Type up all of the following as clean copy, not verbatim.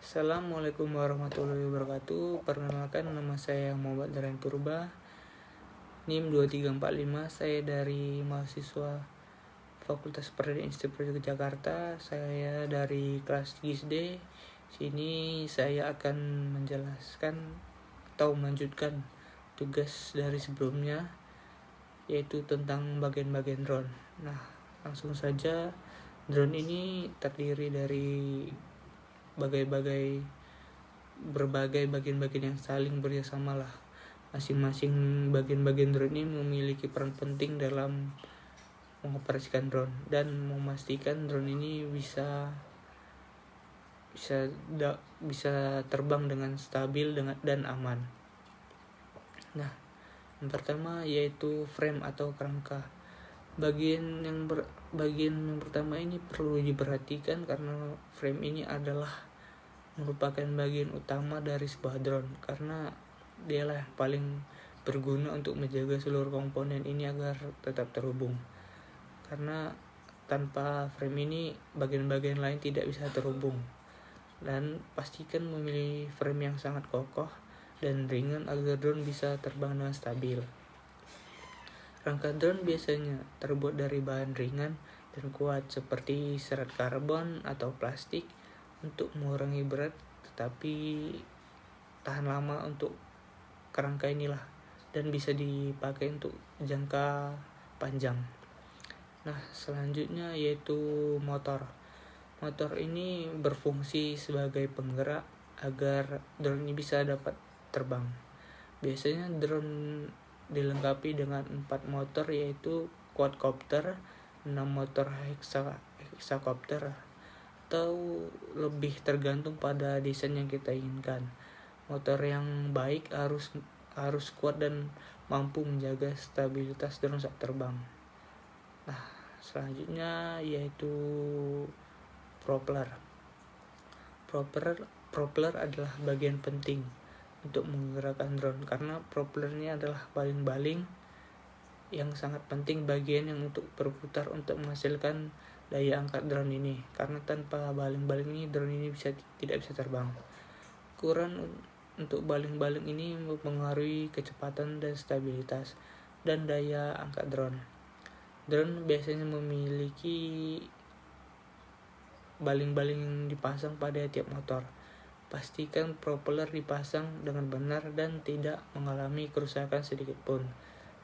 Assalamualaikum warahmatullahi wabarakatuh. Perkenalkan, nama saya Muhammad Daren Purba, NIM 2345. Saya dari mahasiswa Fakultas Pertanian Institut Jakarta. Saya dari kelas GISD. Sini saya akan menjelaskan atau melanjutkan tugas dari sebelumnya, yaitu tentang bagian-bagian drone. Nah, langsung saja. Drone ini terdiri dari berbagai bagian-bagian yang saling bekerjasama lah. Masing-masing bagian-bagian drone ini memiliki peran penting dalam mengoperasikan drone dan memastikan drone ini bisa terbang dengan stabil dan aman. Nah, yang pertama yaitu frame atau kerangka. Bagian yang pertama ini perlu diperhatikan karena frame ini merupakan bagian utama dari sebuah drone, karena dialah yang paling berguna untuk menjaga seluruh komponen ini agar tetap terhubung. Karena tanpa frame ini bagian-bagian lain tidak bisa terhubung. Dan pastikan memilih frame yang sangat kokoh dan ringan agar drone bisa terbang dengan stabil. Rangka drone biasanya terbuat dari bahan ringan dan kuat seperti serat karbon atau plastik untuk mengurangi berat, tetapi tahan lama untuk kerangka inilah dan bisa dipakai untuk jangka panjang. Nah, selanjutnya yaitu motor. Motor ini berfungsi sebagai penggerak agar drone ini bisa dapat terbang. Biasanya drone dilengkapi dengan 4 motor, yaitu quadcopter, 6 motor hexacopter, atau lebih tergantung pada desain yang kita inginkan. Motor yang baik harus kuat dan mampu menjaga stabilitas drone saat terbang. Nah, selanjutnya yaitu propeller. Propeller adalah bagian penting untuk menggerakkan drone, karena propeller ini adalah baling-baling yang sangat penting, bagian yang untuk berputar untuk menghasilkan daya angkat drone ini. Karena tanpa baling-baling ini drone ini tidak bisa terbang. Ukuran untuk baling-baling ini mempengaruhi kecepatan dan stabilitas dan daya angkat drone. Drone biasanya memiliki baling-baling yang dipasang pada tiap motor. Pastikan propeller dipasang dengan benar dan tidak mengalami kerusakan sedikit pun.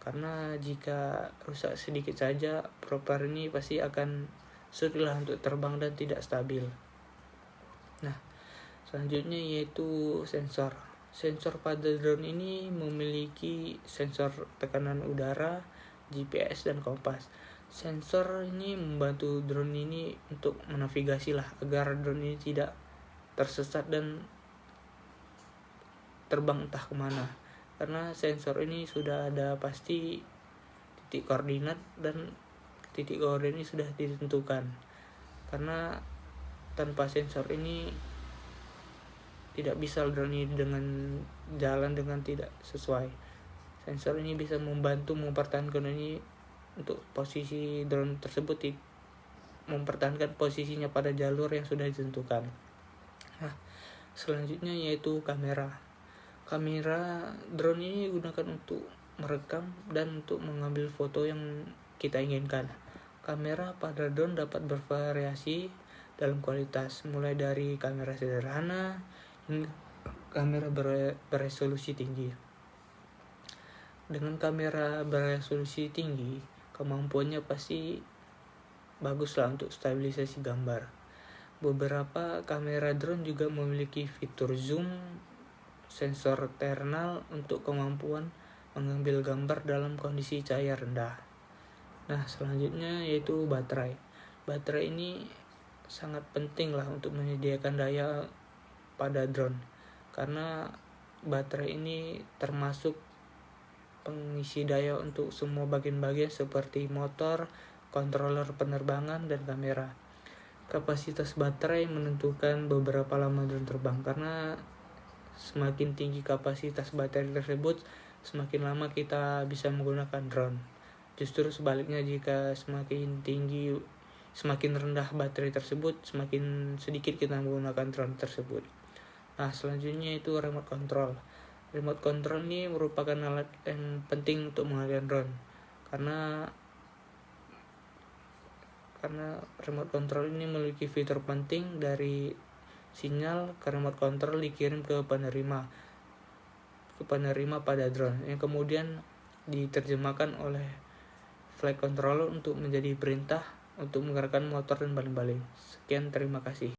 Karena jika rusak sedikit saja, propeller ini pasti akan sulitlah untuk terbang dan tidak stabil. Nah, selanjutnya yaitu sensor. Sensor pada drone ini memiliki sensor tekanan udara, GPS, dan kompas. Sensor ini membantu drone ini untuk menavigasi lah agar drone ini tidak tersesat dan terbang entah kemana, karena sensor ini sudah ada pasti titik koordinat dan titik koordinat ini sudah ditentukan. Karena tanpa sensor ini tidak bisa drone ini dengan jalan dengan tidak sesuai. Sensor ini bisa membantu mempertahankan ini untuk posisi drone tersebut, mempertahankan posisinya pada jalur yang sudah ditentukan. Nah, selanjutnya yaitu kamera. Kamera drone ini digunakan untuk merekam dan untuk mengambil foto yang kita inginkan. Kamera pada drone dapat bervariasi dalam kualitas, mulai dari kamera sederhana hingga kamera beresolusi tinggi. Dengan kamera beresolusi tinggi, kemampuannya pasti bagus lah untuk stabilisasi gambar. Beberapa kamera drone juga memiliki fitur zoom, sensor thermal untuk kemampuan mengambil gambar dalam kondisi cahaya rendah. Nah, selanjutnya yaitu baterai. Baterai ini sangat penting lah untuk menyediakan daya pada drone, karena baterai ini termasuk pengisi daya untuk semua bagian-bagian seperti motor, controller penerbangan, dan kamera. Kapasitas baterai menentukan beberapa lama drone terbang, karena semakin tinggi kapasitas baterai tersebut, semakin lama kita bisa menggunakan drone. Justru sebaliknya, jika semakin rendah baterai tersebut, semakin sedikit kita menggunakan drone tersebut. Nah, selanjutnya itu remote control. Remote control ini merupakan alat yang penting untuk mengendalikan drone karena remote control ini memiliki fitur penting dari sinyal ke remote control dikirim ke penerima pada drone yang kemudian diterjemahkan oleh flight controller untuk menjadi perintah untuk menggerakkan motor dan baling-baling. Sekian, terima kasih.